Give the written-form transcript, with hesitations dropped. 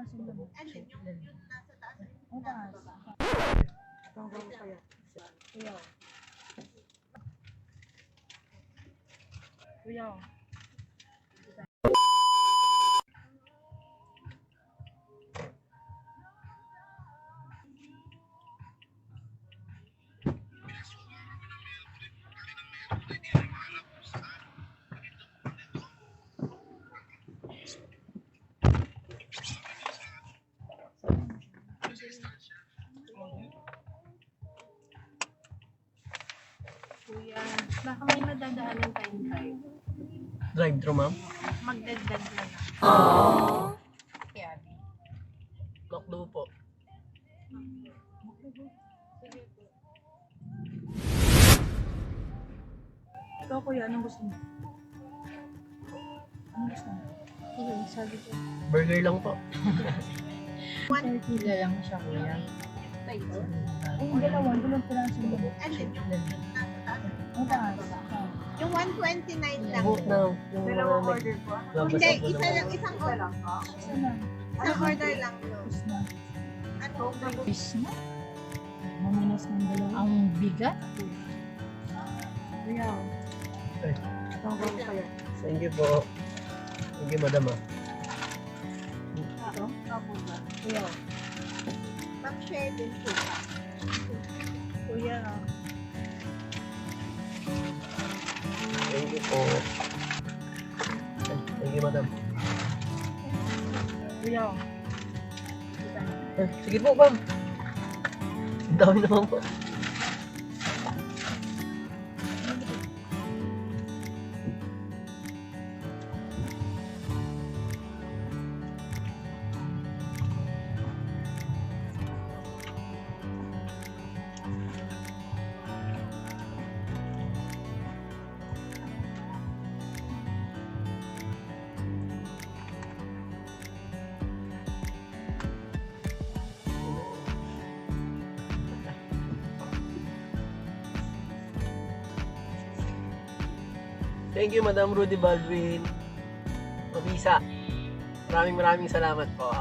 asin naman. Alin, yung nasa taas. Ang taas. Hanggang kaya. Kuya. Kuya. Kuya, baka may madadaanan tayong drive. Drive-thru, ma'am? Magdagdag na lang. Kaya, McDo po. Ikaw kuya, anong gusto mo? Anong gusto mo? sabi ko. Burger lang po. Kila lang siya, kuya. Yung dalawang piraso mo. Alin, yung nasa taas. Ang taas. Yung 129 lang. Buhok na. Yung Dalawang order po. Hindi, isa lang, isang order. Isa lang. Isang order lang yun. Tapos na. Ano? Fish na? Maminas ng dalawa. Ang bigat. Kuya. Ay. Hanggang kaya. Thank you po. Thank you, madam. Ito? Ako ba? Kuya. Mag-share din po. Kuya. Thank you po. Thank you, madam. Kuya. Sige po, ma'am. Ang dami naman po. Thank you, Madam Rudy Baldwin. Mabisa. Maraming salamat po.